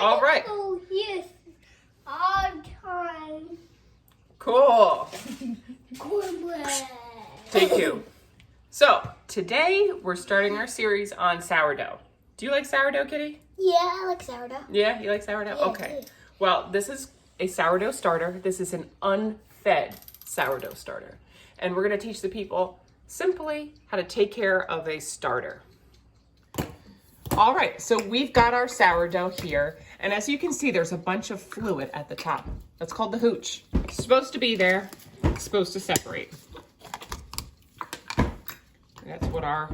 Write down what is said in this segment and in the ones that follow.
All right. Oh, yes. All time. Cool. Cornbread. Take 2. So, today we're starting our series on sourdough. Do you like sourdough, Kitty? Yeah, I like sourdough. Yeah, you like sourdough? Yeah, Okay. yeah. Well, this is a sourdough starter. This is an unfed sourdough starter. And we're going to teach the people simply how to take care of a starter. All right, so we've got our sourdough here. And as you can see, there's a bunch of fluid at the top. That's called the hooch. It's supposed to be there. It's supposed to separate. That's what our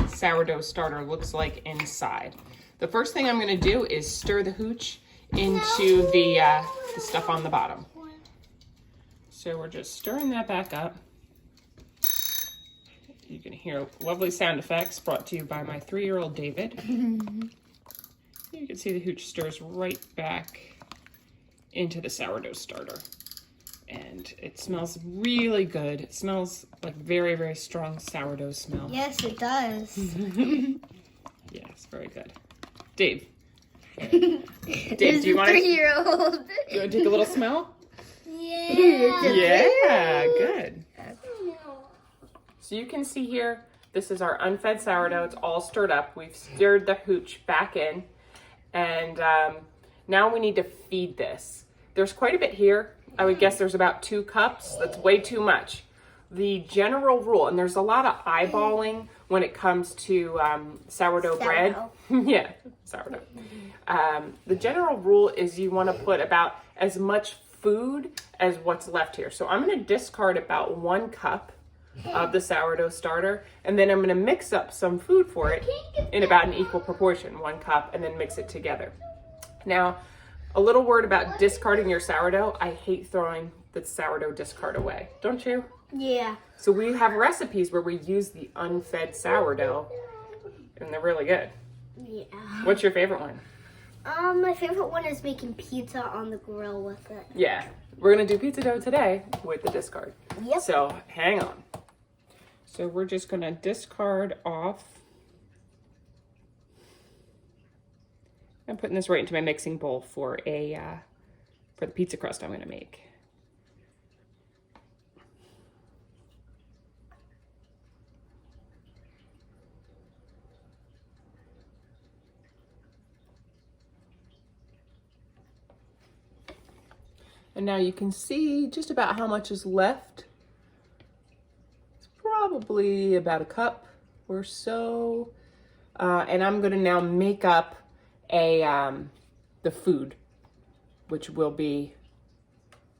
sourdough starter looks like inside. The first thing I'm going to do is stir the hooch into the stuff on the bottom. So we're just stirring that back up. You can hear lovely sound effects brought to you by my 3-year-old David. You can see the hooch stirs right back into the sourdough starter. And it smells really good. It smells like very, very strong sourdough smell. Yes, it does. Yes, very good. Dave. Dave, do you want to 3-year-old. take a little smell? Yeah. Yeah, good. So you can see here, this is our unfed sourdough. It's all stirred up. We've stirred the hooch back in. And now we need to feed this. There's quite a bit here. I would guess there's about 2 cups. That's way too much. The general rule, and there's a lot of eyeballing when it comes to sourdough bread. Yeah, sourdough. The general rule is you want to put about as much food as what's left here. So I'm going to discard about 1 cup of the sourdough starter, and then I'm going to mix up some food for it in about an equal proportion, 1 cup, and then mix it together. Now, a little word about discarding your sourdough. I hate throwing the sourdough discard away. Don't you? Yeah. So we have recipes where we use the unfed sourdough, and they're really good. Yeah. What's your favorite one? My favorite one is making pizza on the grill with it. Yeah, we're going to do pizza dough today with the discard. Yep. So hang on. So we're just going to discard off. I'm putting this right into my mixing bowl for the pizza crust I'm going to make. And now you can see just about how much is left. It's probably about 1 cup or so. And I'm going to now make up the food, which will be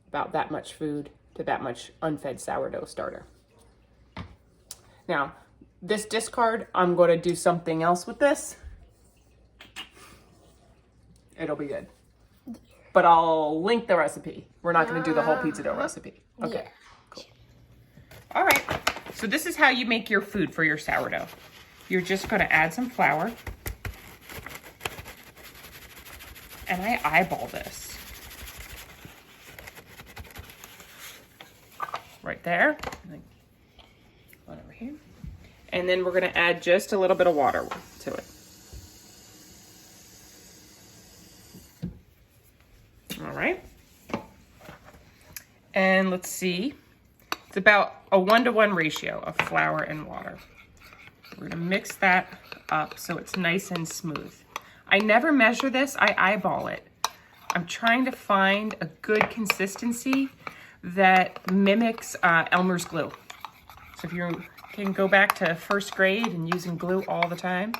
about that much food to that much unfed sourdough starter. Now, this discard, I'm going to do something else with this. It'll be good. But I'll link the recipe. We're not going to do the whole pizza dough recipe. Okay, Yeah. cool. All right, so this is how you make your food for your sourdough. You're just going to add some flour. And I eyeball this. Right there. And then one over here. And then we're going to add just a little bit of water to it. All right. And let's see. It's about a 1-to-1 ratio of flour and water. We're going to mix that up so it's nice and smooth. I never measure this, I eyeball it. I'm trying to find a good consistency that mimics Elmer's glue. So if you can go back to 1st grade and using glue all the time.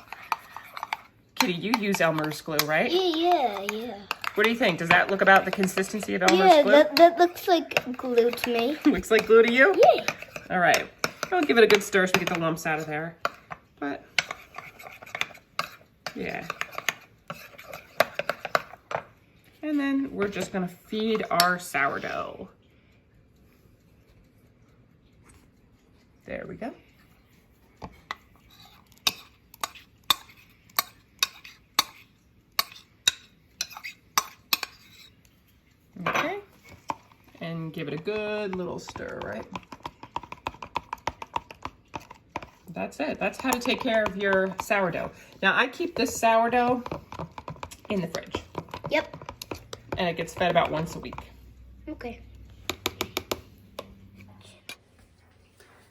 Kitty, you use Elmer's glue, right? Yeah. What do you think? Does that look about the consistency of Elmer's glue? Yeah, that looks like glue to me. Looks like glue to you? Yeah. All right. I'll give it a good stir so we get the lumps out of there. But, yeah. And then we're just going to feed our sourdough. There we go. Okay. And give it a good little stir, right? That's it. That's how to take care of your sourdough. Now, I keep this sourdough in the fridge. Yep. And it gets fed about once a week. Okay.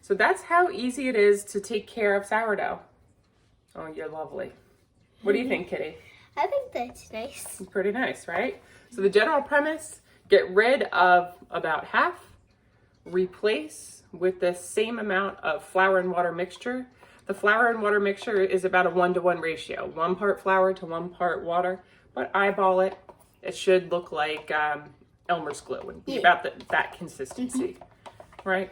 So that's how easy it is to take care of sourdough. Oh, you're lovely. What do you think, Kitty? I think that's nice. Pretty nice, right? So the general premise, get rid of about half, replace with the same amount of flour and water mixture. The flour and water mixture is about a 1-to-1 ratio, 1 part flour to 1 part water, but eyeball it. It should look like Elmer's glue and be about that consistency, right?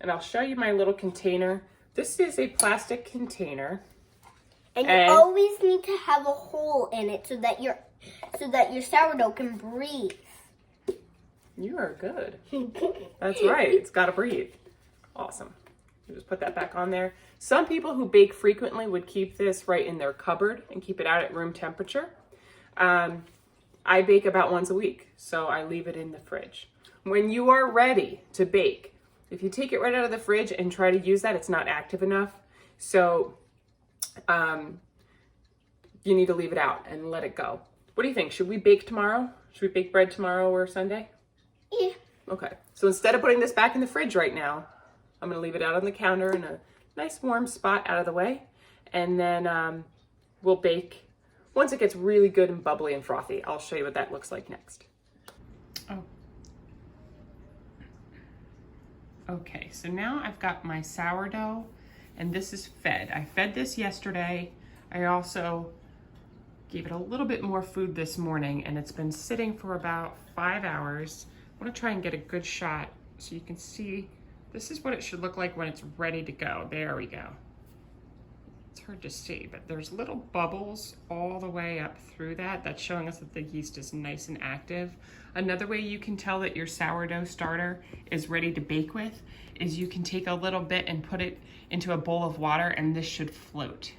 And I'll show you my little container. This is a plastic container. And you always need to have a hole in it so that your sourdough can breathe. You are good. That's right. It's got to breathe. Awesome. You just put that back on there. Some people who bake frequently would keep this right in their cupboard and keep it out at room temperature. I bake about once a week, so I leave it in the fridge. When you are ready to bake, if you take it right out of the fridge and try to use that, it's not active enough. So you need to leave it out and let it go. What do you think? Should we bake tomorrow? Should we bake bread tomorrow or Sunday? Yeah. Okay. So instead of putting this back in the fridge right now, I'm going to leave it out on the counter in a nice warm spot out of the way. And then we'll bake once it gets really good and bubbly and frothy. I'll show you what that looks like next. Oh. Okay, so now I've got my sourdough and this is fed. I fed this yesterday. I also gave it a little bit more food this morning and it's been sitting for about 5 hours. I want to try and get a good shot so you can see this is what it should look like when it's ready to go. There we go. It's hard to see, but there's little bubbles all the way up through that. That's showing us that the yeast is nice and active. Another way you can tell that your sourdough starter is ready to bake with is you can take a little bit and put it into a bowl of water and this should float.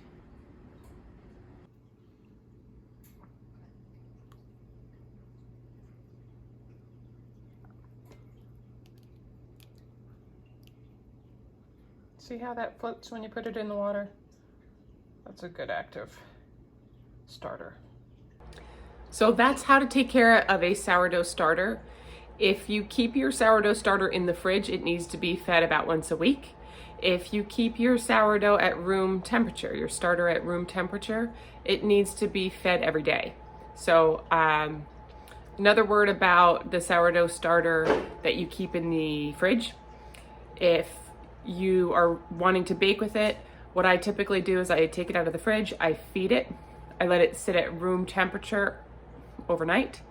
See how that floats when you put it in the water? That's a good active starter. So that's how to take care of a sourdough starter. If you keep your sourdough starter in the fridge, it needs to be fed about once a week. If you keep your sourdough at room temperature, your starter at room temperature, it needs to be fed every day. So another word about the sourdough starter that you keep in the fridge, if you are wanting to bake with it, what I typically do is I take it out of the fridge, I feed it, I let it sit at room temperature overnight.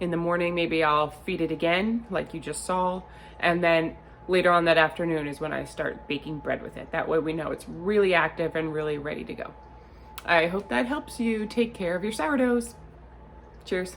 In the morning, maybe I'll feed it again, like you just saw, and then later on that afternoon is when I start baking bread with it. That way we know it's really active and really ready to go. I hope that helps you take care of your sourdoughs. Cheers.